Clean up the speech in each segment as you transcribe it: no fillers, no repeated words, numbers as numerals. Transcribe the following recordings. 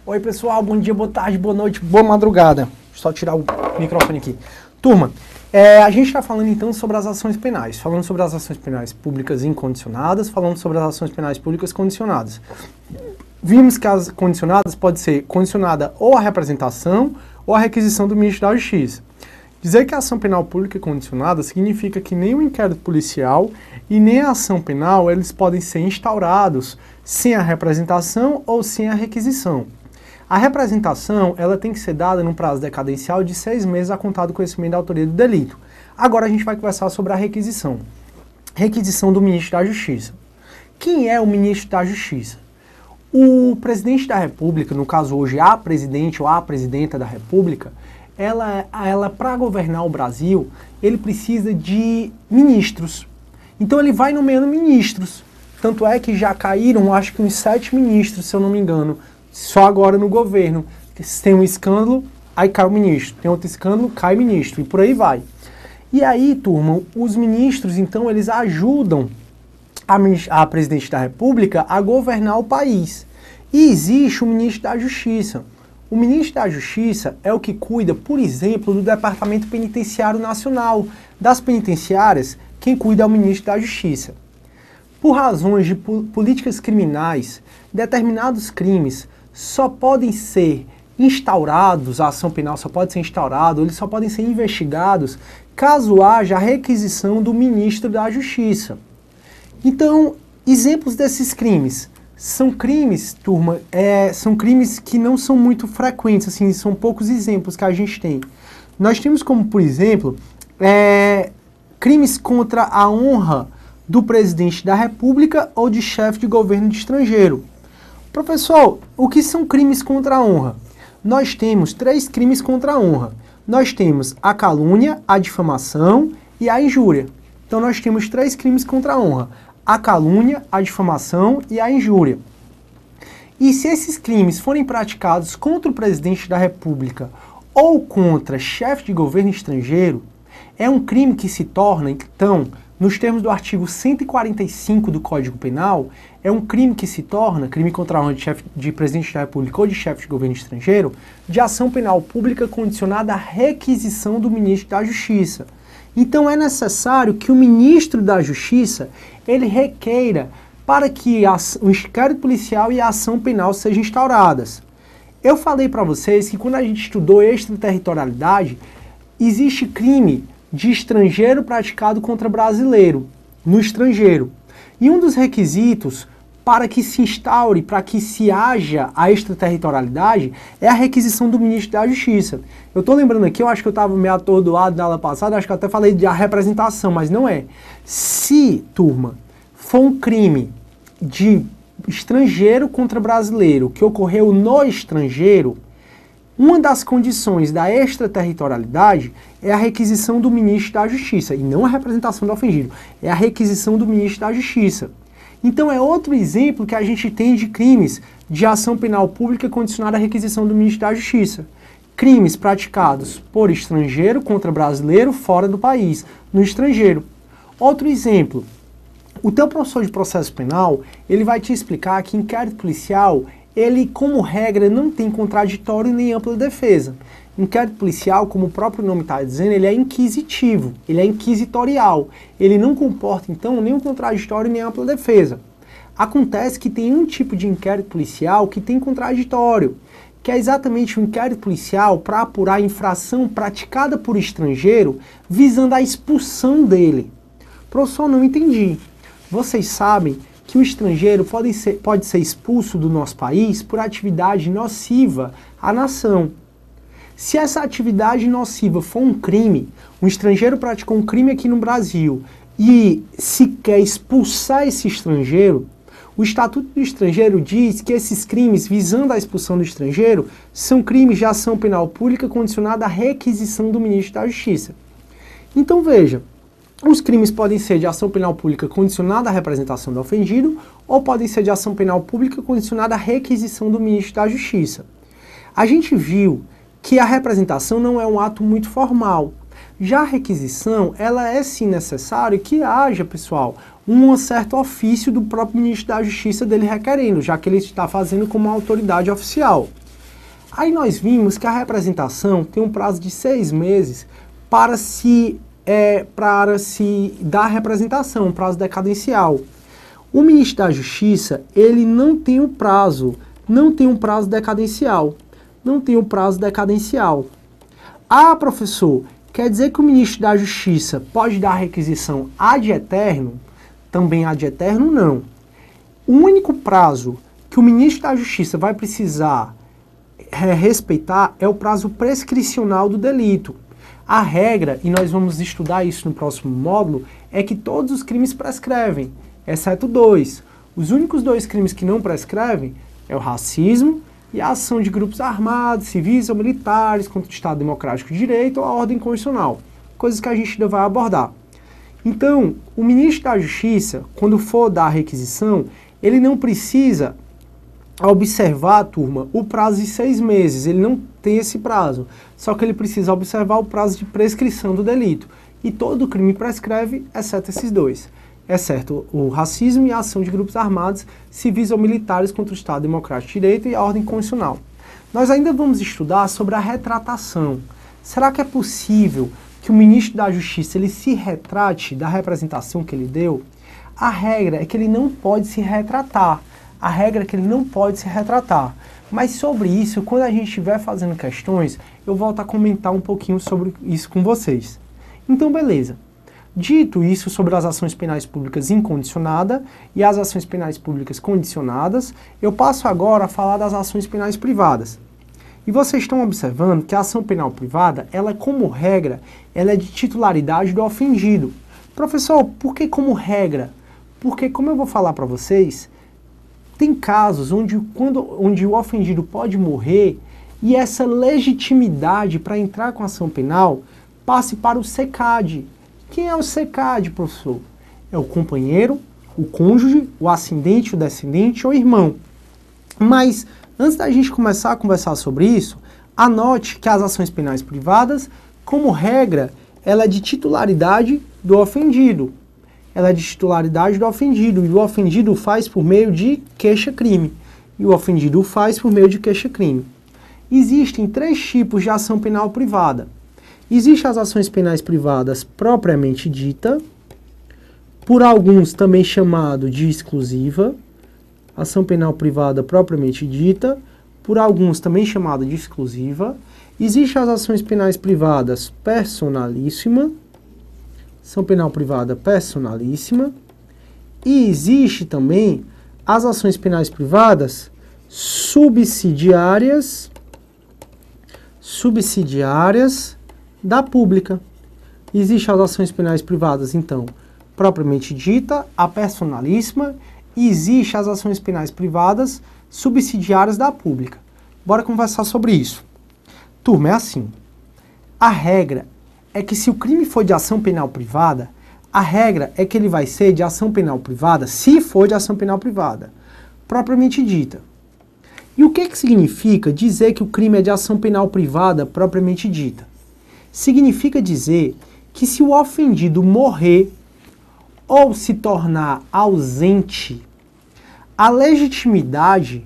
Oi pessoal, bom dia, boa tarde, boa noite, boa madrugada. Deixa eu só tirar o microfone aqui. Turma, a gente está falando então sobre as ações penais, falando sobre as ações penais públicas incondicionadas, falando sobre as ações penais públicas condicionadas. Vimos que as condicionadas pode ser condicionada ou à representação ou à requisição do ministro da Justiça. Dizer que a ação penal pública condicionada significa que nem o inquérito policial e nem a ação penal eles podem ser instaurados sem a representação ou sem a requisição. A representação ela tem que ser dada num prazo decadencial de 6 meses a contar do conhecimento da autoria do delito. Agora a gente vai conversar sobre a requisição. Requisição do ministro da Justiça. Quem é o ministro da Justiça? O presidente da República, no caso hoje a presidente ou a presidenta da República, ela para governar o Brasil, ele precisa de ministros. Então ele vai nomeando ministros. Tanto é que já caíram, acho que uns 7 ministros, se eu não me engano, só agora no governo. Se tem um escândalo, aí cai o ministro. Tem outro escândalo, cai ministro. E por aí vai. E aí, turma, os ministros, então, eles ajudam a presidente da República a governar o país. E existe o ministro da Justiça. O ministro da Justiça é o que cuida, por exemplo, do Departamento Penitenciário Nacional. Das penitenciárias, quem cuida é o ministro da Justiça. Por razões de políticas criminais, determinados crimes só podem ser instaurados, a ação penal só pode ser instaurada, eles só podem ser investigados caso haja a requisição do ministro da Justiça. Então, exemplos desses crimes. São crimes, turma, são crimes que não são muito frequentes, assim, são poucos exemplos que a gente tem. Nós temos como, por exemplo, crimes contra a honra do presidente da República ou de chefe de governo de estrangeiro. Professor, o que são crimes contra a honra? Nós temos 3 crimes contra a honra. Nós temos a calúnia, a difamação e a injúria. Então nós temos 3 crimes contra a honra. A calúnia, a difamação e a injúria. E se esses crimes forem praticados contra o presidente da República ou contra chefe de governo estrangeiro, é um crime que se torna, então, nos termos do artigo 145 do Código Penal, é um crime que se torna, crime contra a honra de presidente da República ou de chefe de governo estrangeiro, de ação penal pública condicionada à requisição do ministro da Justiça. Então é necessário que o ministro da Justiça, ele requeira para que o inquérito policial e a ação penal sejam instauradas. Eu falei para vocês que quando a gente estudou extraterritorialidade, existe crime de estrangeiro praticado contra brasileiro, no estrangeiro. E um dos requisitos para que se instaure, para que se haja a extraterritorialidade, é a requisição do ministro da Justiça. Eu estou lembrando aqui, eu acho que eu estava meio atordoado na aula passada, acho que eu até falei de a representação, mas não é. Se, turma, for um crime de estrangeiro contra brasileiro que ocorreu no estrangeiro, uma das condições da extraterritorialidade é a requisição do ministro da Justiça, e não a representação do ofendido, é a requisição do ministro da Justiça. Então é outro exemplo que a gente tem de crimes de ação penal pública condicionada à requisição do ministro da Justiça. Crimes praticados por estrangeiro contra brasileiro fora do país, no estrangeiro. Outro exemplo, o teu professor de processo penal, ele vai te explicar que inquérito policial, ele, como regra, não tem contraditório nem ampla defesa. Inquérito policial, como o próprio nome está dizendo, ele é inquisitivo, ele é inquisitorial. Ele não comporta, então, nem um contraditório nem ampla defesa. Acontece que tem um tipo de inquérito policial que tem contraditório, que é exatamente o inquérito policial para apurar a infração praticada por estrangeiro visando a expulsão dele. Professor, não entendi. Vocês sabem que o estrangeiro pode ser expulso do nosso país por atividade nociva à nação. Se essa atividade nociva for um crime, um estrangeiro praticou um crime aqui no Brasil e se quer expulsar esse estrangeiro, o Estatuto do Estrangeiro diz que esses crimes visando a expulsão do estrangeiro são crimes de ação penal pública condicionada à requisição do ministro da Justiça. Então veja, os crimes podem ser de ação penal pública condicionada à representação do ofendido ou podem ser de ação penal pública condicionada à requisição do ministro da Justiça. A gente viu que a representação não é um ato muito formal. Já a requisição, ela é sim necessário que haja, pessoal, um certo ofício do próprio ministro da Justiça dele requerendo, já que ele está fazendo como uma autoridade oficial. Aí nós vimos que a representação tem um prazo de 6 meses para se dar a representação, um prazo decadencial. O ministro da Justiça, ele não tem um prazo decadencial. Não tem um prazo decadencial. Ah, professor, quer dizer que o ministro da Justiça pode dar requisição ad eterno? Também ad eterno, não. O único prazo que o ministro da Justiça vai precisar respeitar é o prazo prescricional do delito. A regra, e nós vamos estudar isso no próximo módulo, é que todos os crimes prescrevem, exceto 2. Os únicos 2 crimes que não prescrevem é o racismo e a ação de grupos armados, civis ou militares contra o Estado Democrático de Direito ou a ordem constitucional, coisas que a gente ainda vai abordar. Então, o ministro da Justiça, quando for dar a requisição, ele não precisa observar, turma, o prazo de 6 meses, ele não tem esse prazo, só que ele precisa observar o prazo de prescrição do delito. E todo crime prescreve, exceto esses 2. Exceto o racismo e a ação de grupos armados, civis ou militares contra o Estado Democrático de Direito e a ordem constitucional. Nós ainda vamos estudar sobre a retratação. Será que é possível que o ministro da Justiça ele se retrate da representação que ele deu? A regra é que ele não pode se retratar. A regra é que ele não pode se retratar. Mas sobre isso, quando a gente estiver fazendo questões, eu volto a comentar um pouquinho sobre isso com vocês. Então, beleza. Dito isso sobre as ações penais públicas incondicionadas e as ações penais públicas condicionadas, eu passo agora a falar das ações penais privadas. E vocês estão observando que a ação penal privada, ela como regra, ela é de titularidade do ofendido. Professor, por que como regra? Porque, como eu vou falar para vocês, tem casos onde o ofendido pode morrer e essa legitimidade para entrar com a ação penal passe para o SECAD. Quem é o SECAD, professor? É o companheiro, o cônjuge, o ascendente, o descendente ou irmão. Mas, antes da gente começar a conversar sobre isso, anote que as ações penais privadas, como regra, ela é de titularidade do ofendido. Ela é de titularidade do ofendido, e o ofendido faz por meio de queixa-crime. E o ofendido faz por meio de queixa-crime. Existem 3 tipos de ação penal privada. Existem as ações penais privadas propriamente dita, por alguns também chamado de exclusiva, ação penal privada propriamente dita, por alguns também chamada de exclusiva. Existem as ações penais privadas personalíssima, ação penal privada personalíssima, e existe também as ações penais privadas subsidiárias da pública. Existem as ações penais privadas, então, propriamente dita, a personalíssima, e existem as ações penais privadas subsidiárias da pública. Bora conversar sobre isso. Turma, é assim. A regra é que se o crime for de ação penal privada, a regra é que ele vai ser de ação penal privada, se for de ação penal privada, propriamente dita. E o que significa dizer que o crime é de ação penal privada propriamente dita? Significa dizer que se o ofendido morrer ou se tornar ausente, a legitimidade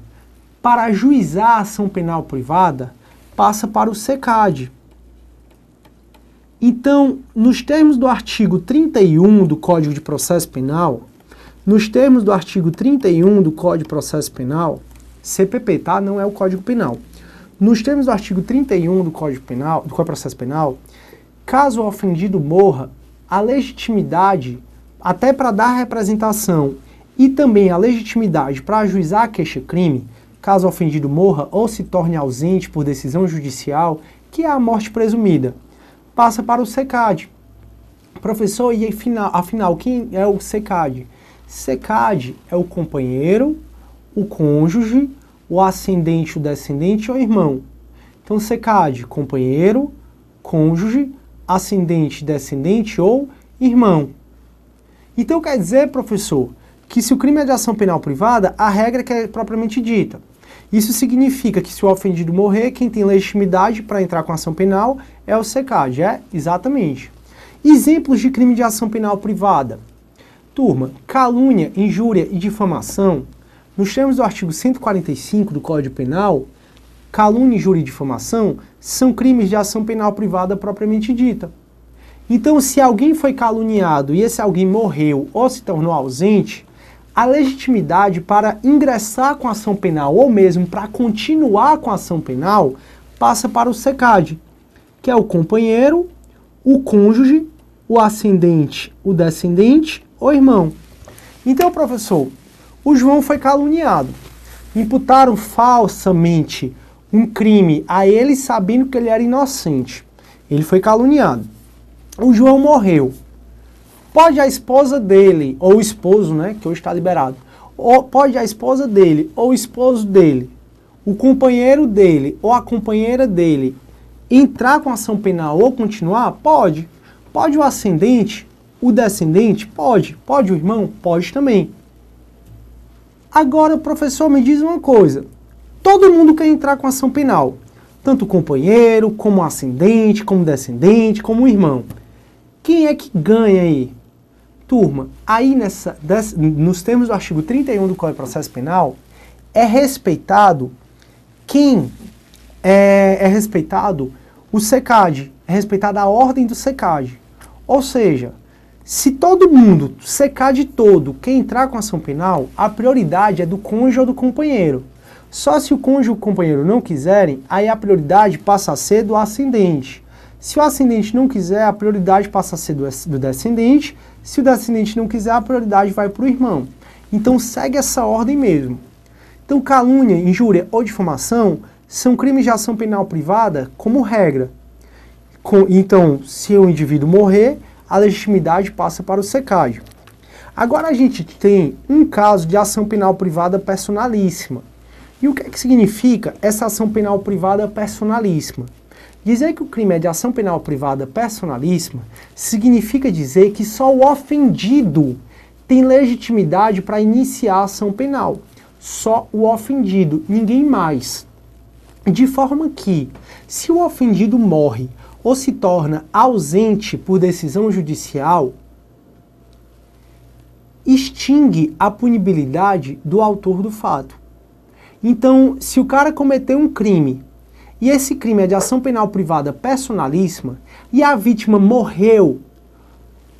para ajuizar a ação penal privada passa para o SECAD. Então, nos termos do artigo 31 do Código de Processo Penal, CPP, tá? Não é o Código Penal. Nos termos do artigo 31 do Código Penal, do Código de Processo Penal, caso o ofendido morra, a legitimidade, até para dar representação, e também a legitimidade para ajuizar a queixa-crime, caso o ofendido morra ou se torne ausente por decisão judicial, que é a morte presumida, passa para o SECAD. Professor, e afinal, quem é o SECAD? SECAD é o companheiro, o cônjuge, o ascendente, o descendente ou irmão. Então, SECAD, companheiro, cônjuge, ascendente, descendente ou irmão. Então, quer dizer, professor, que se o crime é de ação penal privada, a regra é que é propriamente dita. Isso significa que se o ofendido morrer, quem tem legitimidade para entrar com ação penal é o SECAD, exatamente. Exemplos de crime de ação penal privada. Turma, calúnia, injúria e difamação, nos termos do artigo 145 do Código Penal, calúnia, injúria e difamação são crimes de ação penal privada propriamente dita. Então, se alguém foi caluniado e esse alguém morreu ou se tornou ausente, a legitimidade para ingressar com a ação penal ou mesmo para continuar com a ação penal passa para o SECAD, que é o companheiro, o cônjuge, o ascendente, o descendente ou irmão. Então, professor, o João foi caluniado. Imputaram falsamente um crime a ele sabendo que ele era inocente. Ele foi caluniado. O João morreu. Pode a esposa dele, ou o esposo, né, que hoje está liberado, ou pode a esposa dele, ou o esposo dele, o companheiro dele, ou a companheira dele, entrar com ação penal ou continuar? Pode. Pode o ascendente, o descendente? Pode. Pode o irmão? Pode também. Agora, professor, me diz uma coisa. Todo mundo quer entrar com ação penal. Tanto o companheiro, como o ascendente, como o descendente, como o irmão. Quem é que ganha aí? Turma, aí nos termos do artigo 31 do Código de Processo Penal, é respeitado quem é respeitado o SECAD, é respeitada a ordem do SECAD. Ou seja, se todo mundo, SECAD todo, quer entrar com ação penal, a prioridade é do cônjuge ou do companheiro. Só se o cônjuge ou o companheiro não quiserem, aí a prioridade passa a ser do ascendente. Se o ascendente não quiser, a prioridade passa a ser do descendente. Se o descendente não quiser, a prioridade vai para o irmão. Então segue essa ordem mesmo. Então calúnia, injúria ou difamação são crimes de ação penal privada como regra. Então, se o indivíduo morrer, a legitimidade passa para o SECAD. Agora a gente tem um caso de ação penal privada personalíssima. E o que é que significa essa ação penal privada personalíssima? Dizer que o crime é de ação penal privada personalíssima significa dizer que só o ofendido tem legitimidade para iniciar a ação penal. Só o ofendido, ninguém mais. De forma que, se o ofendido morre ou se torna ausente por decisão judicial, extingue a punibilidade do autor do fato. Então, se o cara cometeu um crime, e esse crime é de ação penal privada personalíssima, e a vítima morreu,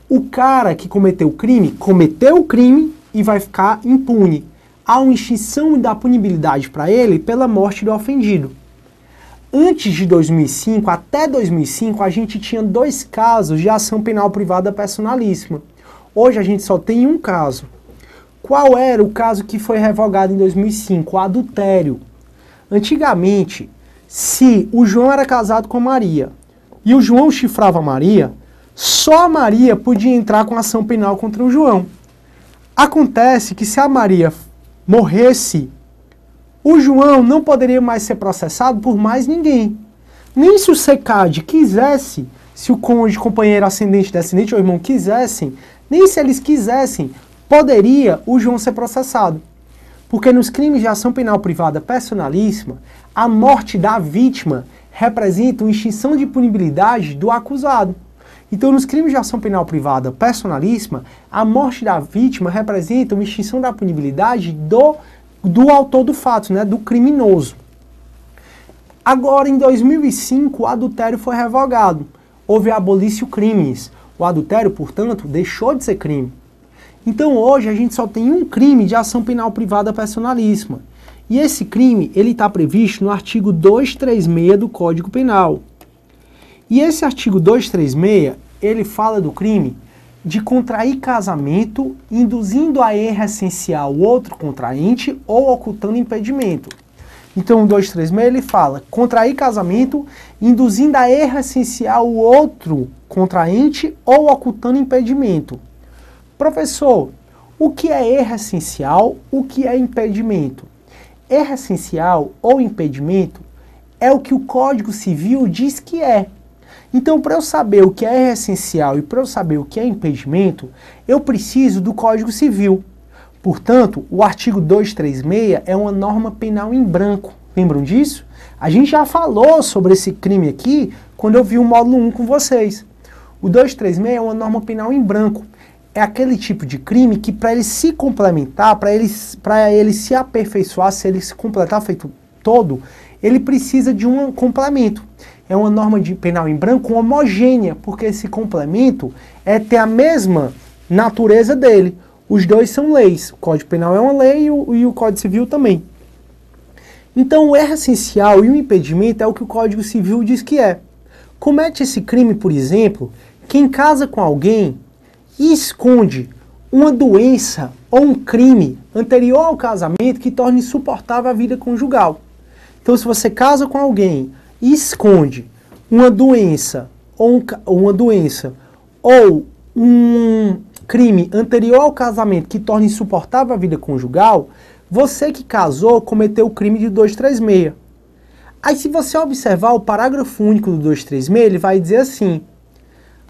o cara que cometeu o crime e vai ficar impune. Há uma extinção da punibilidade para ele pela morte do ofendido. Antes de 2005, até 2005, a gente tinha 2 casos de ação penal privada personalíssima. Hoje a gente só tem um caso. Qual era o caso que foi revogado em 2005? O adultério. Antigamente, se o João era casado com a Maria e o João chifrava a Maria, só a Maria podia entrar com ação penal contra o João. Acontece que se a Maria morresse, o João não poderia mais ser processado por mais ninguém. Nem se o SECAD quisesse, se o cônjuge, companheiro, ascendente, descendente ou irmão quisessem, nem se eles quisessem, poderia o João ser processado. Porque nos crimes de ação penal privada personalíssima, a morte da vítima representa uma extinção de punibilidade do acusado. Então, nos crimes de ação penal privada personalíssima, a morte da vítima representa uma extinção da punibilidade do autor do fato, né, do criminoso. Agora, em 2005, o adultério foi revogado. Houve abolício crimes. O adultério, portanto, deixou de ser crime. Então, hoje, a gente só tem um crime de ação penal privada personalíssima. E esse crime, ele está previsto no artigo 236 do Código Penal. E esse artigo 236, ele fala do crime de contrair casamento, induzindo a erro essencial o outro contraente ou ocultando impedimento. Então, o 236, ele fala contrair casamento, induzindo a erro essencial o outro contraente ou ocultando impedimento. Professor, o que é erro essencial? O que é impedimento? Erro essencial ou impedimento é o que o Código Civil diz que é. Então, para eu saber o que é erro essencial e para eu saber o que é impedimento, eu preciso do Código Civil. Portanto, o artigo 236 é uma norma penal em branco. Lembram disso? A gente já falou sobre esse crime aqui quando eu vi o módulo 1 com vocês. O 236 é uma norma penal em branco. É aquele tipo de crime que, para ele se complementar, para ele se aperfeiçoar, se ele se completar feito todo, ele precisa de um complemento. É uma norma de penal em branco homogênea, porque esse complemento tem a mesma natureza dele. Os dois são leis. O Código Penal é uma lei e o Código Civil também. Então o erro essencial e o impedimento é o que o Código Civil diz que é. Comete esse crime, por exemplo, quem casa com alguém e esconde uma doença ou um crime anterior ao casamento que torne insuportável a vida conjugal. Então, se você casa com alguém e esconde uma doença ou um crime anterior ao casamento que torne insuportável a vida conjugal, você que casou cometeu o crime de 236. Aí, se você observar o parágrafo único do 236, ele vai dizer assim: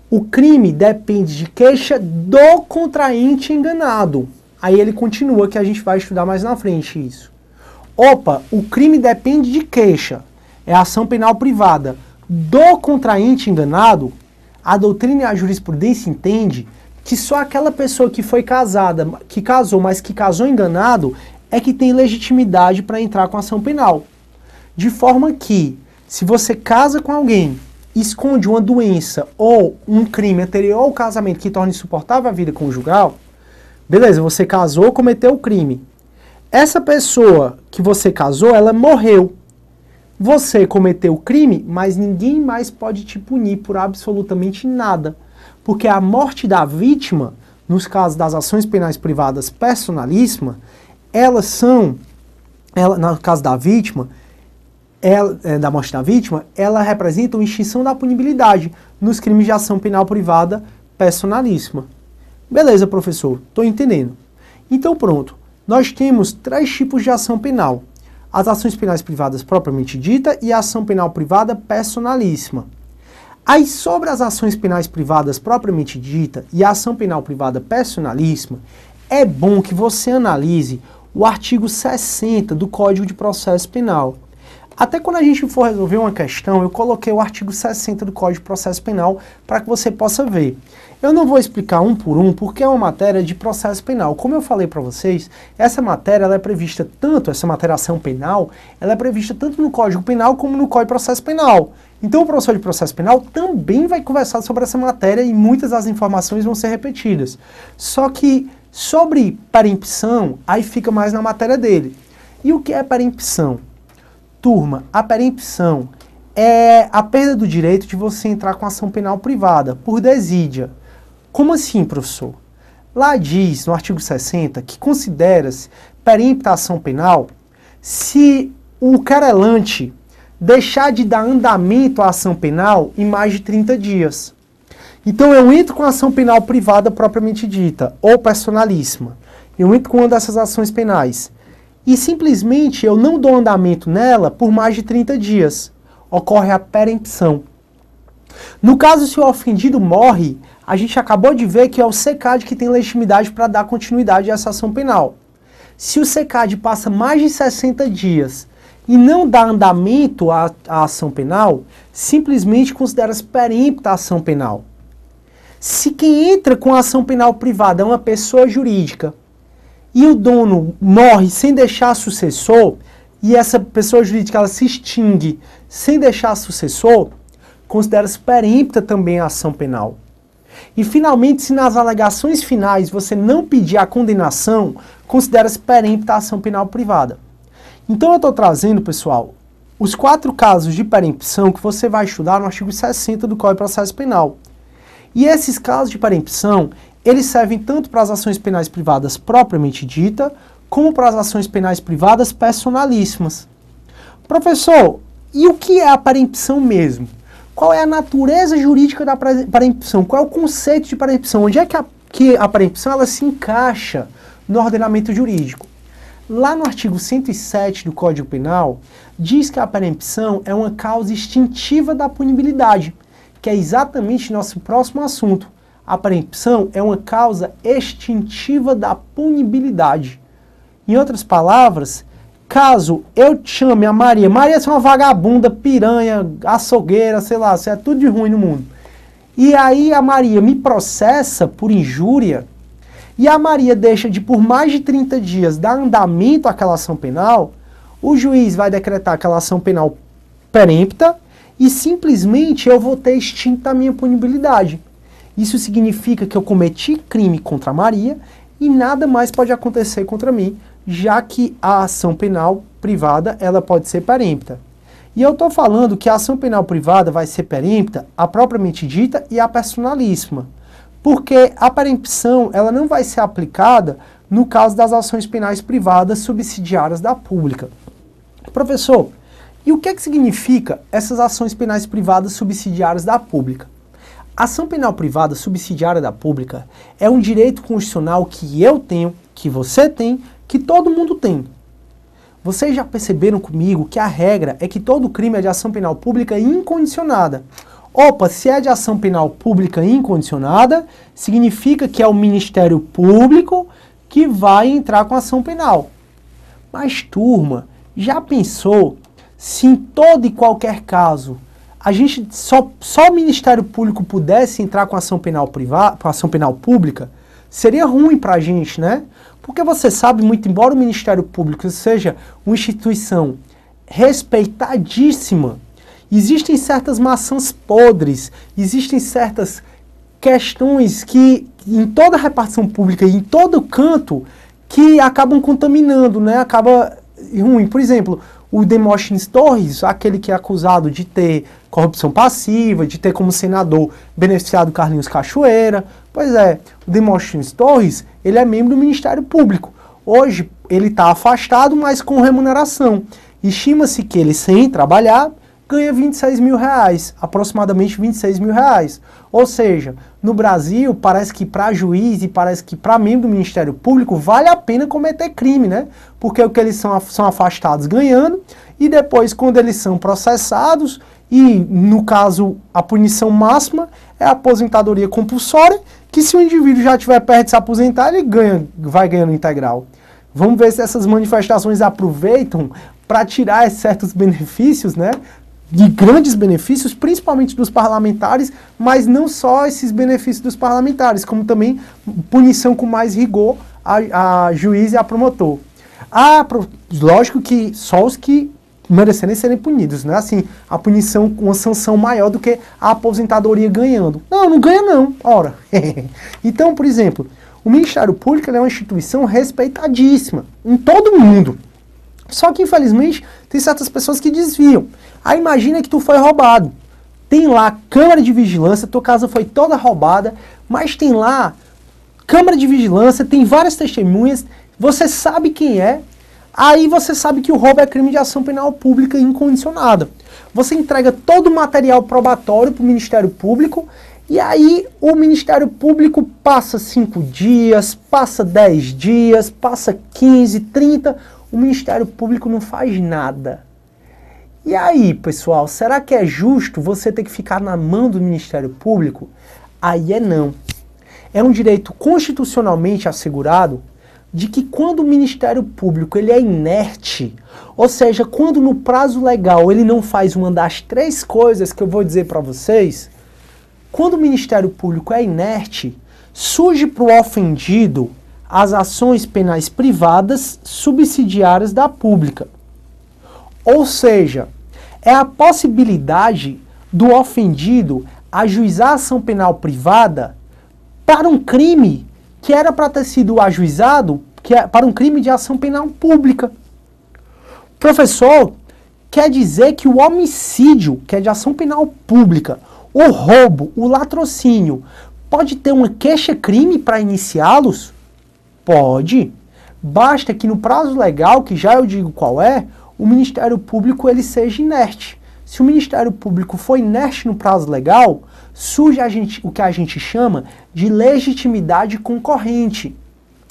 o crime depende de queixa do contraente enganado. Aí ele continua, que a gente vai estudar mais na frente isso. Opa, o crime depende de queixa. É ação penal privada do contraente enganado. A doutrina e a jurisprudência entende que só aquela pessoa que foi casada, que casou, mas que casou enganado, é que tem legitimidade para entrar com ação penal. De forma que, se você casa com alguém, esconde uma doença ou um crime anterior ao casamento que torna insuportável a vida conjugal, beleza, você casou, cometeu o crime. Essa pessoa que você casou, ela morreu. Você cometeu o crime, mas ninguém mais pode te punir por absolutamente nada. Porque a morte da vítima, nos casos das ações penais privadas personalíssimas, no caso da vítima, da morte da vítima, ela representa uma extinção da punibilidade nos crimes de ação penal privada personalíssima. Beleza, professor, estou entendendo. Então pronto, nós temos 3 tipos de ação penal. As ações penais privadas propriamente dita e a ação penal privada personalíssima. Aí sobre as ações penais privadas propriamente dita e a ação penal privada personalíssima, é bom que você analise o artigo 60 do Código de Processo Penal. Até quando a gente for resolver uma questão, eu coloquei o artigo 60 do Código de Processo Penal para que você possa ver. Eu não vou explicar um por um, porque é uma matéria de processo penal. Como eu falei para vocês, essa matéria ela é prevista tanto, essa matéria ação penal, ela é prevista tanto no Código Penal como no Código de Processo Penal. Então o professor de processo penal também vai conversar sobre essa matéria e muitas das informações vão ser repetidas. Só que sobre perempção, aí fica mais na matéria dele. E o que é perempção? Turma, a perempção é a perda do direito de você entrar com ação penal privada por desídia. Como assim, professor? Lá diz, no artigo 60, que considera-se perempta a ação penal se o querelante deixar de dar andamento à ação penal em mais de 30 dias. Então eu entro com a ação penal privada propriamente dita, ou personalíssima. Eu entro com uma dessas ações penais. E simplesmente eu não dou andamento nela por mais de 30 dias. Ocorre a perempção. No caso, se o ofendido morre, a gente acabou de ver que é o SECAD que tem legitimidade para dar continuidade a essa ação penal. Se o SECAD passa mais de 60 dias e não dá andamento à ação penal, simplesmente considera-se perempta a ação penal. Se quem entra com a ação penal privada é uma pessoa jurídica, e o dono morre sem deixar sucessor, e essa pessoa jurídica ela se extingue sem deixar sucessor, considera-se perempta também a ação penal. E finalmente, se nas alegações finais você não pedir a condenação, considera-se perempta a ação penal privada. Então eu estou trazendo, pessoal, os 4 casos de perempção que você vai estudar no artigo 60 do Código de Processo Penal. E esses casos de perempção, eles servem tanto para as ações penais privadas propriamente dita, como para as ações penais privadas personalíssimas. Professor, e o que é a perempção mesmo? Qual é a natureza jurídica da perempção? Qual é o conceito de perempção? Onde é que a perempção ela se encaixa no ordenamento jurídico? Lá no artigo 107 do Código Penal, diz que a perempção é uma causa extintiva da punibilidade, que é exatamente nosso próximo assunto. A perempção é uma causa extintiva da punibilidade. Em outras palavras, caso eu chame a Maria, Maria é uma vagabunda, piranha, açougueira, sei lá, isso é tudo de ruim no mundo. E aí a Maria me processa por injúria, e a Maria deixa de por mais de 30 dias dar andamento àquela ação penal, O juiz vai decretar aquela ação penal perempta e simplesmente eu vou ter extinta a minha punibilidade. Isso significa que eu cometi crime contra a Maria e nada mais pode acontecer contra mim, já que a ação penal privada ela pode ser perempta. E eu estou falando que a ação penal privada vai ser perempta, a propriamente dita e a personalíssima. Porque a perempção ela não vai ser aplicada no caso das ações penais privadas subsidiárias da pública. Professor, e o que é que significa essas ações penais privadas subsidiárias da pública? A ação penal privada subsidiária da pública é um direito constitucional que eu tenho, que você tem, que todo mundo tem. Vocês já perceberam comigo que a regra é que todo crime é de ação penal pública incondicionada. Opa, se é de ação penal pública incondicionada, significa que é o Ministério Público que vai entrar com ação penal. Mas, turma, já pensou se em todo e qualquer caso a gente só o Ministério Público pudesse entrar com ação penal privada, com ação penal pública? Seria ruim pra gente, né? Porque você sabe, muito embora o Ministério Público seja uma instituição respeitadíssima, existem certas maçãs podres, existem certas questões que em toda a repartição pública, em todo canto, que acabam contaminando, né? Acaba ruim. Por exemplo, o Demóstenes Torres, aquele que é acusado de ter corrupção passiva, de ter como senador beneficiado Carlinhos Cachoeira. Pois é, o Demóstenes Torres, ele é membro do Ministério Público. Hoje ele está afastado, mas com remuneração. Estima-se que ele, sem trabalhar, ganha 26 mil reais, aproximadamente 26 mil reais. Ou seja, no Brasil, parece que para juiz e parece que para membro do Ministério Público vale a pena cometer crime, né? Porque o que eles são afastados ganhando e depois, quando eles são processados, e no caso a punição máxima é a aposentadoria compulsória, que se o indivíduo já estiver perto de se aposentar, ele vai ganhando integral. Vamos ver se essas manifestações aproveitam para tirar certos benefícios, né? De grandes benefícios, principalmente dos parlamentares, mas não só esses benefícios dos parlamentares, como também punição com mais rigor a juiz e a promotor. Lógico que só os que merecerem serem punidos, não é assim, a punição com uma sanção maior do que a aposentadoria ganhando. Não ganha não, ora. Então, por exemplo, o Ministério Público é uma instituição respeitadíssima em todo mundo. Só que, infelizmente, tem certas pessoas que desviam. Aí imagina que tu foi roubado. Tem lá câmera de vigilância, tua casa foi toda roubada, mas tem lá câmera de vigilância, tem várias testemunhas, você sabe quem é, aí você sabe que o roubo é crime de ação penal pública incondicionada. Você entrega todo o material probatório para o Ministério Público, e aí o Ministério Público passa 5 dias, passa 10 dias, passa 15, 30, o Ministério Público não faz nada. E aí, pessoal, será que é justo você ter que ficar na mão do Ministério Público? Aí é não. É um direito constitucionalmente assegurado de que quando o Ministério Público ele é inerte, ou seja, quando no prazo legal ele não faz uma das 3 coisas que eu vou dizer para vocês, quando o Ministério Público é inerte, surge para o ofendido as ações penais privadas subsidiárias da pública. Ou seja, é a possibilidade do ofendido ajuizar a ação penal privada para um crime que era para ter sido ajuizado para um crime de ação penal pública. Professor, quer dizer que o homicídio, que é de ação penal pública, o roubo, o latrocínio, pode ter uma queixa-crime para iniciá-los? Pode. Basta que no prazo legal, que já eu digo qual é, o Ministério Público ele seja inerte. Se o Ministério Público for inerte no prazo legal, surge o que a gente chama de legitimidade concorrente.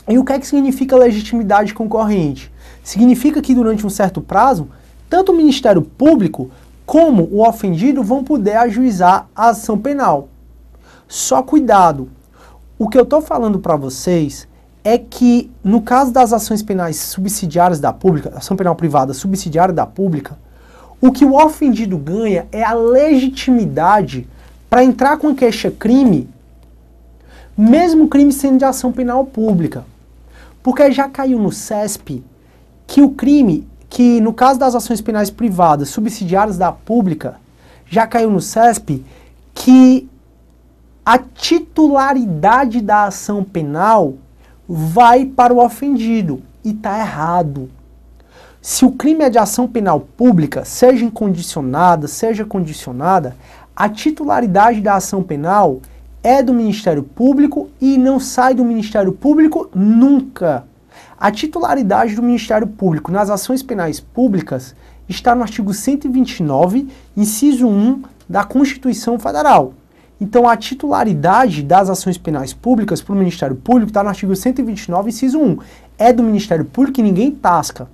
E o que é que significa legitimidade concorrente? Significa que durante um certo prazo, tanto o Ministério Público como o ofendido vão poder ajuizar a ação penal. Só cuidado, o que eu estou falando para vocês é que no caso das ações penais subsidiárias da pública, ação penal privada subsidiária da pública, o que o ofendido ganha é a legitimidade para entrar com queixa-crime, mesmo o crime sendo de ação penal pública. Porque já caiu no CESP que o crime, que no caso das ações penais privadas subsidiárias da pública, já caiu no CESP que a titularidade da ação penal vai para o ofendido, e está errado. Se o crime é de ação penal pública, seja incondicionada, seja condicionada, a titularidade da ação penal é do Ministério Público e não sai do Ministério Público nunca. A titularidade do Ministério Público nas ações penais públicas está no artigo 129, inciso 1 da Constituição Federal. Então, a titularidade das ações penais públicas para o Ministério Público está no artigo 129, inciso 1. É do Ministério Público e ninguém tasca.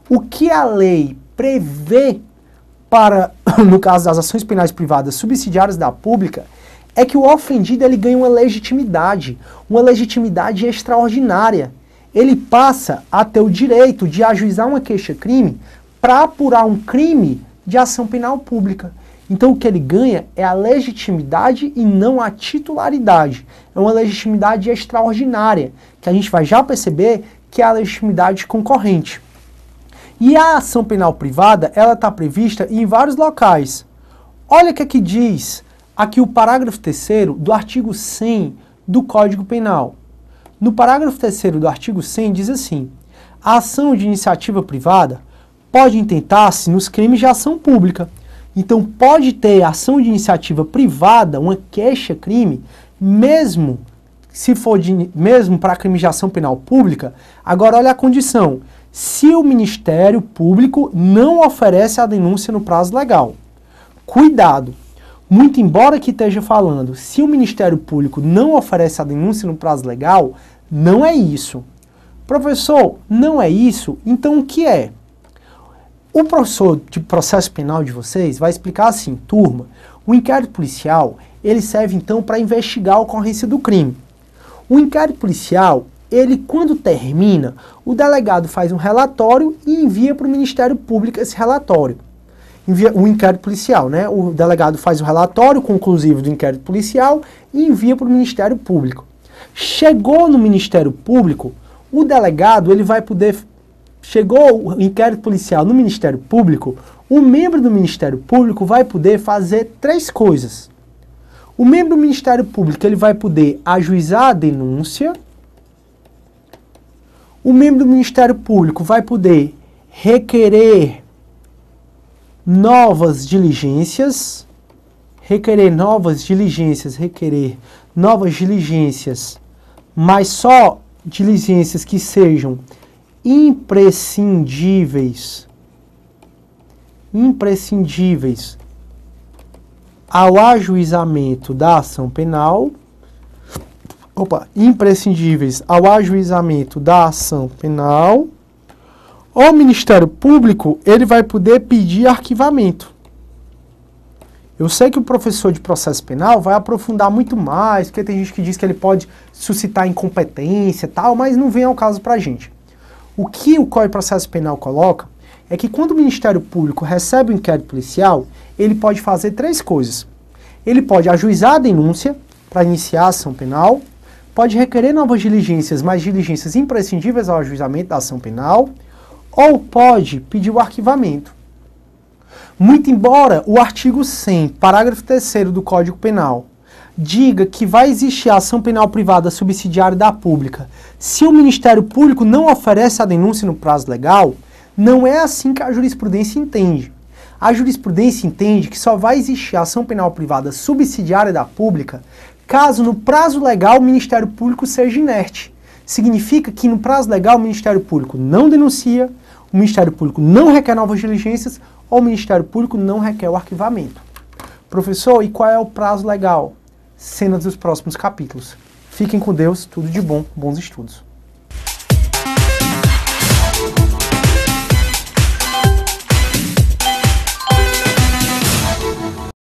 O que a lei prevê para, no caso das ações penais privadas subsidiárias da pública, é que o ofendido ele ganha uma legitimidade extraordinária. Ele passa a ter o direito de ajuizar uma queixa-crime para apurar um crime de ação penal pública. Então o que ele ganha é a legitimidade e não a titularidade. É uma legitimidade extraordinária, que a gente vai já perceber que é a legitimidade concorrente. E a ação penal privada, ela está prevista em vários locais. Olha o que aqui diz, aqui o parágrafo 3º do artigo 100 do Código Penal. No parágrafo 3º do artigo 100 diz assim: a ação de iniciativa privada pode intentar-se nos crimes de ação pública. Então pode ter ação de iniciativa privada, uma queixa-crime, mesmo se for mesmo para crime de ação penal pública. Agora olha a condição: se o Ministério Público não oferece a denúncia no prazo legal. Cuidado! Muito embora que esteja falando, se o Ministério Público não oferece a denúncia no prazo legal, não é isso. Professor, não é isso? Então o que é? O professor de processo penal de vocês vai explicar assim: turma, o inquérito policial, ele serve então para investigar a ocorrência do crime. O inquérito policial, ele quando termina, o delegado faz um relatório e envia para o Ministério Público esse relatório. O inquérito policial, né? O delegado faz o relatório conclusivo do inquérito policial e envia para o Ministério Público. Chegou no Ministério Público, o delegado ele vai poder... Chegou o inquérito policial no Ministério Público, o membro do Ministério Público vai poder fazer três coisas. O membro do Ministério Público ele vai poder ajuizar a denúncia, o membro do Ministério Público vai poder requerer novas diligências, mas só diligências que sejam imprescindíveis ao ajuizamento da ação penal, o Ministério Público ele vai poder pedir arquivamento. Eu sei que o professor de processo penal vai aprofundar muito mais, porque tem gente que diz que ele pode suscitar incompetência e tal, mas não vem ao caso pra gente. O que o Código de Processo Penal coloca é que quando o Ministério Público recebe o inquérito policial, ele pode fazer três coisas. Ele pode ajuizar a denúncia para iniciar a ação penal, pode requerer novas diligências, mas diligências imprescindíveis ao ajuizamento da ação penal, ou pode pedir o arquivamento. Muito embora o artigo 100, parágrafo 3º do Código Penal, diga que vai existir ação penal privada subsidiária da pública se o Ministério Público não oferece a denúncia no prazo legal, não é assim que a jurisprudência entende. A jurisprudência entende que só vai existir ação penal privada subsidiária da pública caso no prazo legal o Ministério Público seja inerte. Significa que no prazo legal o Ministério Público não denuncia, o Ministério Público não requer novas diligências ou o Ministério Público não requer o arquivamento. Professor, e qual é o prazo legal? Cenas dos próximos capítulos. Fiquem com Deus, tudo de bom, bons estudos.